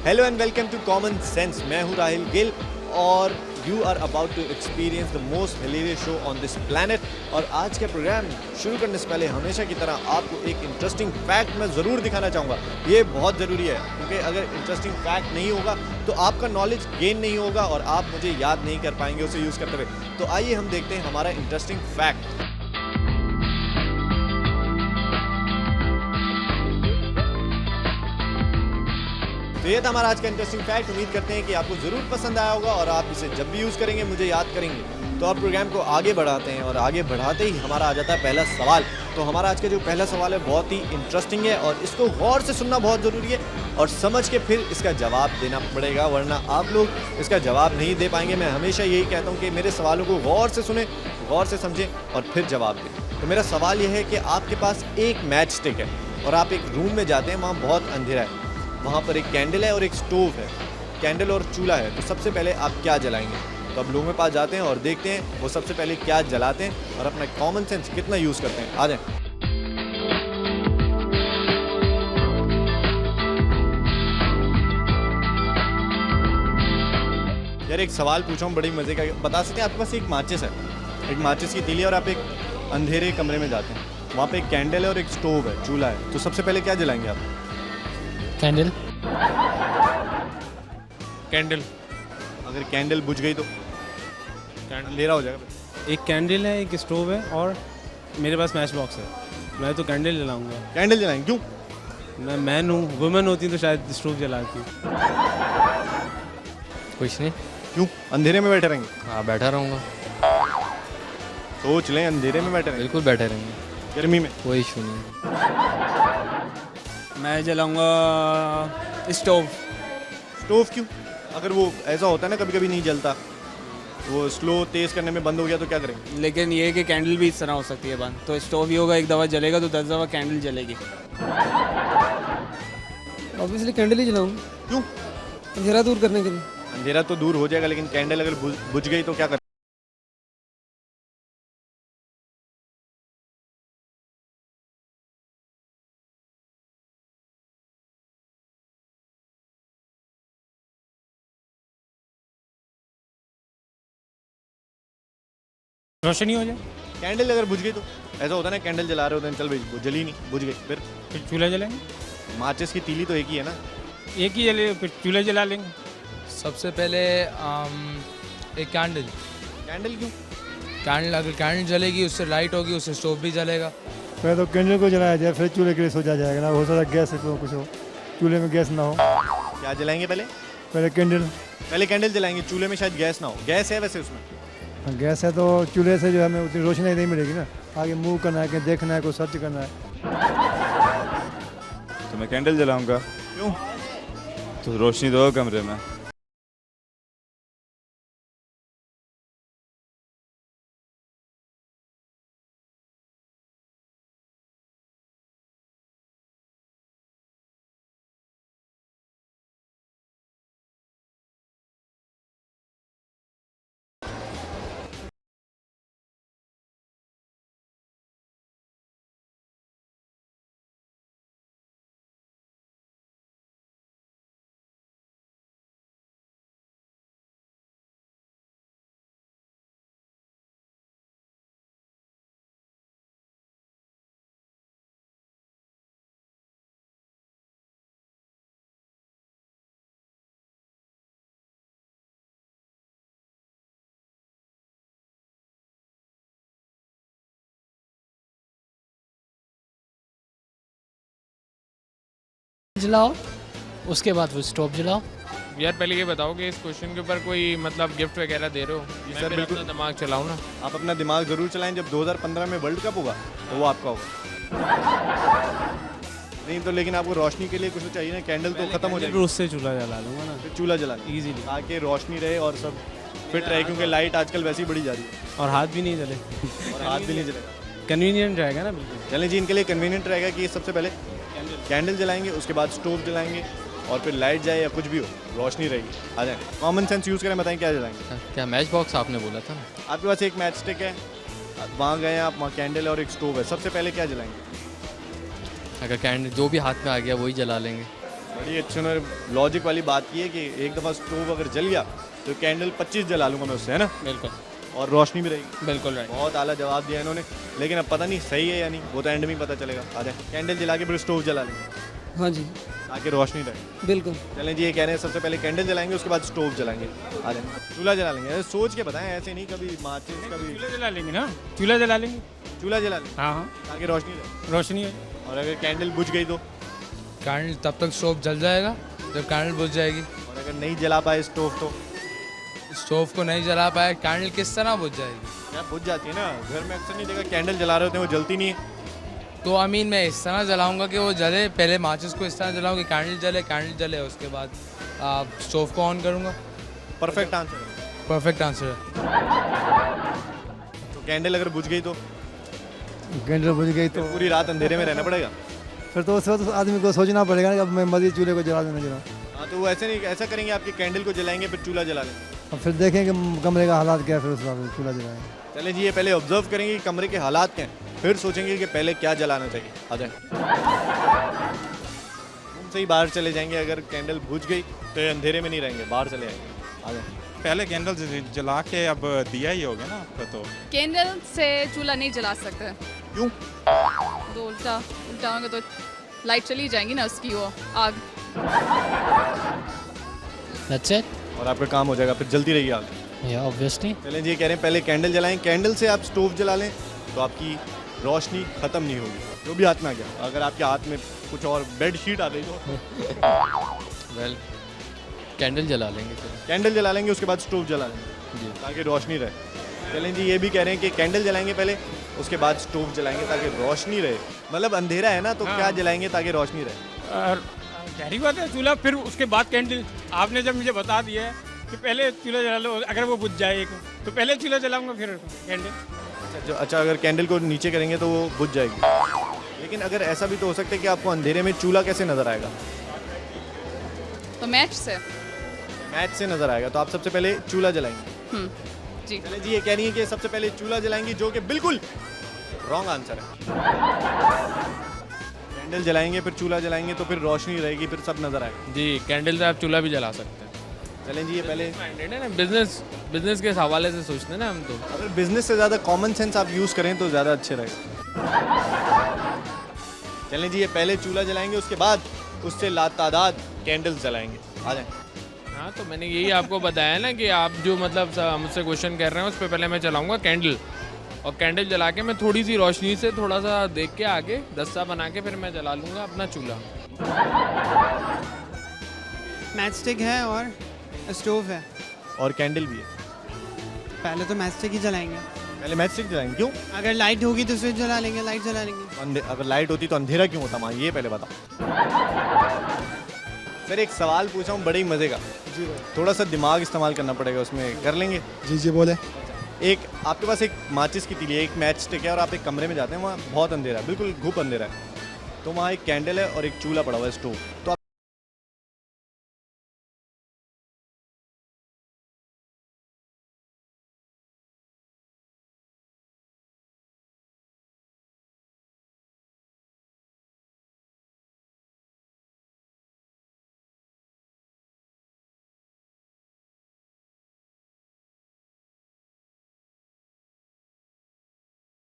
Hello and welcome to Common Sense. मैं हूँ राहिल गिल और you are about to experience the most hilarious show on this planet. और आज के प्रोग्राम शुरू करने से पहले हमेशा की तरह आपको एक इंटरेस्टिंग फैक्ट मैं ज़रूर दिखाना चाहूँगा। ये बहुत ज़रूरी है क्योंकि अगर इंटरेस्टिंग फैक्ट नहीं होगा तो आपका नॉलेज गेन नहीं होगा और आप मुझे याद नहीं कर पाएंगे उसे यूज़ करते हुए। तो आइए हम देखते हैं हमारा इंटरेस्टिंग फैक्ट। तो ये था हमारा आज का इंटरेस्टिंग फैक्ट। उम्मीद करते हैं कि आपको ज़रूर पसंद आया होगा और आप इसे जब भी यूज़ करेंगे मुझे याद करेंगे। तो आप प्रोग्राम को आगे बढ़ाते हैं और आगे बढ़ाते ही हमारा आ जाता है पहला सवाल। तो हमारा आज का जो पहला सवाल है बहुत ही इंटरेस्टिंग है और इसको गौर से सुनना बहुत ज़रूरी है और समझ के फिर इसका जवाब देना पड़ेगा, वरना आप लोग इसका जवाब नहीं दे पाएंगे। मैं हमेशा यही कहता हूँ कि मेरे सवालों को गौर से सुने, गौर से समझें और फिर जवाब दें। तो मेरा सवाल यह है कि आपके पास एक मैच स्टिक है और आप एक रूम में जाते हैं, वहाँ बहुत अंधेरा है, वहाँ पर एक कैंडल है और एक स्टोव है, कैंडल और चूल्हा है। तो सबसे पहले आप क्या जलाएंगे? तो अब लोगों के पास जाते हैं और देखते हैं वो सबसे पहले क्या जलाते हैं और अपना कॉमन सेंस कितना यूज़ करते हैं। आ जाएं। यार एक सवाल पूछा हूँ बड़ी मज़े का, बता सकते हैं? आपके पास एक माचिस है, एक माचिस की तीली, और आप एक अंधेरे कमरे में जाते हैं, वहाँ पे एक कैंडल है और एक स्टोव है, चूल्हा है। तो सबसे पहले क्या जलाएंगे आप? कैंडल। कैंडल। अगर कैंडल बुझ गई तो कैंडल अंधेरा हो जाएगा। एक कैंडल है, एक स्टोव है और मेरे पास मैच बॉक्स है। मैं तो कैंडल जलाऊंगा। कैंडल जलाएंगे? क्यों? मैं मैन हूँ, वुमेन होती तो शायद स्टोव जलाती। कुछ नहीं। क्यों? अंधेरे में बैठे रहेंगे? हाँ, बैठा रहूँगा। सोच लें, अंधेरे में बैठे रहेंगे? बिल्कुल बैठे रहेंगे, गर्मी में कोई इशू नहीं। मैं जलाऊंगा स्टोव। स्टोव क्यों? अगर वो ऐसा होता है ना कभी कभी नहीं जलता, वो स्लो तेज़ करने में बंद हो गया तो क्या करेंगे? लेकिन ये कि कैंडल भी इस तरह हो सकती है बंद, तो स्टोव ही होगा, एक दफ़ा जलेगा तो 10 दफ़ा कैंडल जलेगी। ऑब्वियसली कैंडल ही जलाऊंगा। क्यों? अंधेरा दूर करने के लिए। अंधेरा तो दूर हो जाएगा, लेकिन कैंडल अगर बुझ गई तो क्या करें? रोशनी हो जाए। कैंडल अगर बुझ गई तो ऐसा होता है ना, कैंडल जला रहे होते हैं, चल भाई वो जली नहीं, बुझ गई, फिर फिर चूल्हा जलाएंगे। माचिस की तीली तो एक ही है ना। एक ही जले, फिर चूल्हा जला लेंगे। सबसे पहले एक कैंडल। कैंडल क्यों? कैंडल, अगर कैंडल जलेगी उससे लाइट होगी, उससे स्टोव भी जलेगा। पहले तो कैंडल को जलाया जाए, फिर चूल्हे के लिए सोचा जाएगा ना। हो सकता है गैस को कुछ हो, चूल्हे में गैस ना हो। क्या जलाएंगे पहले? पहले कैंडल। पहले कैंडल जलाएंगे, चूल्हे में शायद गैस ना हो। गैस है वैसे उसमें? गैस है तो चूल्हे से जो है हमें उतनी रोशनी नहीं मिलेगी ना। आगे मूव करना है, कहीं देखना है, कोई सर्च करना है। तो मैं कैंडल जलाऊंगा। क्यों? तो रोशनी दो कमरे में। जलाओ, उसके बाद वो स्टोव जलाओ। यार पहले ये बताओ कि इस क्वेश्चन के ऊपर कोई मतलब गिफ्ट वगैरह दे रहे हो? मैं सर, फिर बिल्कुल। अपना दिमाग चलाऊँ ना। आप अपना दिमाग ज़रूर चलाएं। जब 2015 में वर्ल्ड कप होगा तो वो आपका होगा। नहीं तो लेकिन आपको रोशनी के लिए कुछ तो चाहिए ना। कैंडल तो खत्म हो जाएगी, उससे चूल्हा जला लूंगा ना। फिर चूल्हा जलाना इजीली, ताकि रोशनी रहे और सब फिट रहे, क्योंकि लाइट आजकल वैसे ही बढ़ी जा रही है और हाथ भी नहीं जले। और हाथ भी नहीं जलेगा। कन्वीनियंट रहेगा ना बिल्कुल। चलें जी, इनके लिए कन्वीनियंट रहेगा कि सबसे पहले कैंडल जलाएंगे, उसके बाद स्टोव जलाएंगे और फिर लाइट जाए या कुछ भी हो, रोशनी रहेगी। आ जाए, कॉमन सेंस यूज़ करें, बताएं क्या जलाएंगे? क्या मैच बॉक्स आपने बोला था? आपके पास एक मैच स्टिक है, वहाँ गए आप, वहाँ कैंडल है और एक स्टोव है। सबसे पहले क्या जलाएंगे? अगर कैंडल जो भी हाथ में आ गया वही जला लेंगे। बड़ी अच्छी उन्होंने लॉजिक वाली बात की है कि एक दफ़ा स्टोव अगर जल गया तो कैंडल 25 जला लूँगा मैं उससे, है ना, बिल्कुल और रोशनी भी रहेगी। बिल्कुल राइट। बहुत आला जवाब दिया इन्होंने, लेकिन अब पता नहीं सही है या नहीं, वो तो एंड में ही पता चलेगा। आ जाए कैंडल जला के फिर स्टोव जला लेंगे हाँ जी ताकि रोशनी रहे। बिल्कुल। चलें जी, ये कह रहे हैं सबसे पहले कैंडल जलाएंगे, उसके बाद स्टोव जलाएंगे। आ जाए चूल्हा जला लेंगे। अरे सोच के बताएं, ऐसे नहीं कभी माचिस कभी चूल्हा जला लेंगे ना, चूल्हा जला लेंगे। चूल्हा जला लेंगे हाँ हाँ, ताकि रोशनी रहे। रोशनी है। और अगर कैंडल बुझ गई तो, कैंडल तब तक स्टोव जल जाएगा जब कैंडल बुझ जाएगी। और अगर नहीं जला पाए स्टोव तो स्टोव को नहीं जला पाए कैंडल किस तरह बुझ जाएगी? क्या बुझ जाती है ना। घर में अक्सर नहीं देखा कैंडल जला रहे होते हैं वो जलती नहीं है। तो अमीन मैं इस तरह जलाऊंगा कि वो जले, पहले माचिस को इस तरह जलाऊं कि कैंडल जले, उसके बाद स्टोव को ऑन करूंगा। परफेक्ट आंसर है। परफेक्ट आंसर है। तो कैंडल अगर बुझ गई तो कैंडल बुझ गई तो पूरी रात अंधेरे में रहना पड़ेगा। फिर तो उस वक्त आदमी को सोचना पड़ेगा कि अब मैं मजीद चूल्हे को जला देना जला। हाँ, तो वो ऐसे नहीं, ऐसा करेंगे आपकी कैंडल को जलाएंगे फिर चूल्हा जला लेंगे। अब फिर देखेंगे कमरे का हालात क्या है, फिर उस वक्त चूल्हा जलाएंगे। चलें जी, ये पहले ऑब्जर्व करेंगे कि कमरे के हालात क्या हैं, फिर सोचेंगे कि पहले क्या जलाना चाहिए। आ जाए रूम से ही बाहर चले जाएंगे। अगर कैंडल बुझ गई तो ये अंधेरे में नहीं रहेंगे, बाहर चले जाएंगे। आ जाए पहले कैंडल जला के अब दिया ही हो गया ना आपका तो। कैंडल से चूल्हा नहीं जला सकते। क्यों? तो उल्टा होंगे तो लाइट चली जाएंगी ना उसकी, वो आग। That's it. और आपका काम हो जाएगा, फिर जलती रहेगी आग। Yeah, obviously. चलें जी, ये कह रहे हैं पहले कैंडल जलाएं, कैंडल से आप स्टोव जला लें तो आपकी रोशनी ख़त्म नहीं होगी। जो भी हाथ में आ गया, अगर आपके हाथ में कुछ और बेड शीट आ गई तो वेल कैंडल जला लेंगे फिर। कैंडल जला लेंगे, उसके बाद स्टोव जला लेंगे जी, ताकि रोशनी रहे। चलें जी, ये भी कह रहे हैं कि कैंडल जलाएंगे पहले, उसके बाद स्टोव जलाएंगे ताकि रोशनी रहे। मतलब अंधेरा है ना, तो क्या जलाएंगे ताकि रोशनी रहे। और गहरी बात है, चूल्हा फिर उसके बाद कैंडल। आपने जब मुझे बता दिया है कि पहले चूल्हा जला लो, अगर वो बुझ जाए एक, तो पहले चूल्हा जलाऊंगा फिर कैंडल। अच्छा, अगर कैंडल को नीचे करेंगे तो वो बुझ जाएगी। लेकिन अगर ऐसा भी तो हो सकता है कि आपको अंधेरे में चूल्हा कैसे नज़र आएगा? तो मैच से। मैच से नज़र आएगा, तो आप सबसे पहले चूल्हा जलाएंगे। जी। चलें जी, ये कह रही है कि सबसे पहले चूल्हा जलाएंगी, जो कि बिल्कुल रॉन्ग आंसर है। कैंडल जलाएंगे फिर चूल्हा जलाएंगे तो फिर रोशनी रहेगी, फिर सब नज़र आएगा। जी, कैंडल से आप चूल्हा भी जला सकते हैं। चलें जी, ये पहले माइंडेड है ना, बिजनेस के हवाले से सोचते हैं ना हम तो। अगर बिजनेस से ज़्यादा कॉमन सेंस आप यूज़ करें तो ज़्यादा अच्छे रहेगा। चलें जी, ये पहले चूल्हा जलाएंगे, उसके बाद उससे लातादाद कैंडल्स जलाएंगे। आ जाए। हाँ, तो मैंने यही आपको बताया ना कि आप जो मतलब मुझसे क्वेश्चन कर रहे हैं उस पर पहले मैं चलाऊंगा कैंडल, और कैंडल जला के मैं थोड़ी सी रोशनी से थोड़ा सा देख के आगे दस्ता बना के फिर मैं जला लूँगा अपना चूल्हा। मैच स्टिक है और स्टोव है। और कैंडल भी है। पहले तो मैच स्टिक ही जलाएंगे। पहले मैच स्टिक जलाएंगे। क्यों? अगर लाइट होगी तो स्विच जला लेंगे, लाइट जला लेंगे। अगर लाइट होती तो अंधेरा क्यों होता माँ, ये पहले बताओ। सर, एक सवाल पूछा हूँ बड़े ही मज़े का। थोड़ा सा दिमाग इस्तेमाल करना पड़ेगा, उसमें कर लेंगे? जी बोले। एक आपके पास एक माचिस की तीली है, एक मैच स्टिक है, और आप एक कमरे में जाते हैं, वहाँ बहुत अंधेरा है, बिल्कुल घुप अंधेरा है, तो वहाँ एक कैंडल है और एक चूल्हा पड़ा हुआ है, स्टोव। तो आप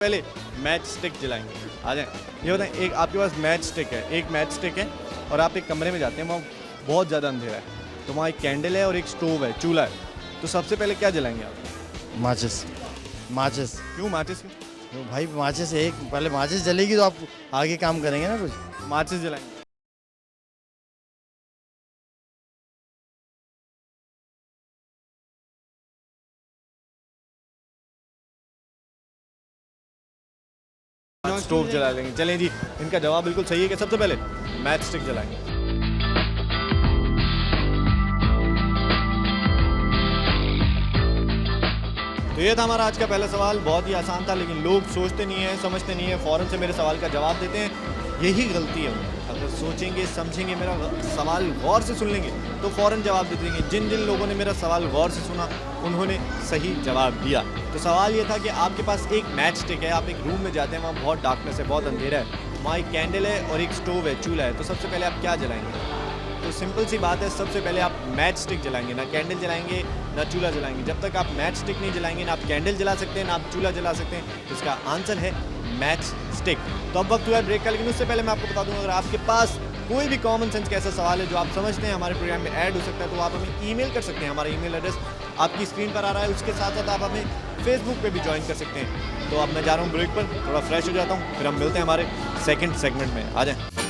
पहले मैच स्टिक जलाएंगे। आ जाए, ये बताएं, एक आपके पास मैच स्टिक है, एक मैच स्टिक है, और आप एक कमरे में जाते हैं, वहाँ बहुत ज़्यादा अंधेरा है, तो वहाँ एक कैंडल है और एक स्टोव है, चूल्हा है, तो सबसे पहले क्या जलाएंगे आप? माचिस। क्यों माचिस? क्यों? तो भाई माचिस पहले माचिस जलेगी तो आप आगे काम करेंगे ना कुछ। माचिस जलाएंगे। स्टोव जला लेंगे। चलें जी, इनका जवाब बिल्कुल सही है कि सबसे पहले मैच स्टिक जलाएंगे। तो ये था हमारा आज का पहला सवाल। बहुत ही आसान था, लेकिन लोग सोचते नहीं हैं, समझते नहीं हैं, फ़ौरन से मेरे सवाल का जवाब देते हैं। यही गलती है उनकी। अगर सोचेंगे, समझेंगे, मेरा सवाल गौर से सुन लेंगे तो फ़ौरन जवाब दे देंगे। जिन जिन लोगों ने मेरा सवाल गौर से सुना उन्होंने सही जवाब दिया। तो सवाल ये था कि आपके पास एक मैच स्टिक है, आप एक रूम में जाते हैं, वहाँ बहुत डार्कनेस है, बहुत अंधेरा है, वहाँ एक कैंडल है और एक स्टोव है, चूल्हा है, तो सबसे पहले आप क्या जलाएंगे? तो सिंपल सी बात है, सबसे पहले आप मैच स्टिक जलाएंगे, ना कैंडल जलाएंगे ना चूल्हा जलाएंगे। जब तक आप मैच स्टिक नहीं जलाएंगे, ना आप कैंडल जला सकते हैं ना आप चूल्हा जला सकते हैं। तो इसका आंसर है मैच स्टिक। तो अब वक्त हुआ है ब्रेक का, लेकिन उससे पहले मैं आपको बता दूंगा, अगर आपके पास कोई भी कॉमन सेंस का ऐसा सवाल है जो आप समझते हैं हमारे प्रोग्राम में ऐड हो सकता है, तो आप हमें ईमेल कर सकते हैं। हमारा ईमेल एड्रेस आपकी स्क्रीन पर आ रहा है। उसके साथ साथ आप हमें फेसबुक पे भी ज्वाइन कर सकते हैं। तो अब मैं जा रहा हूँ ब्रेक पर, थोड़ा फ्रेश हो जाता हूँ, फिर हम मिलते हैं हमारे सेकंड सेगमेंट में। आ जाएं।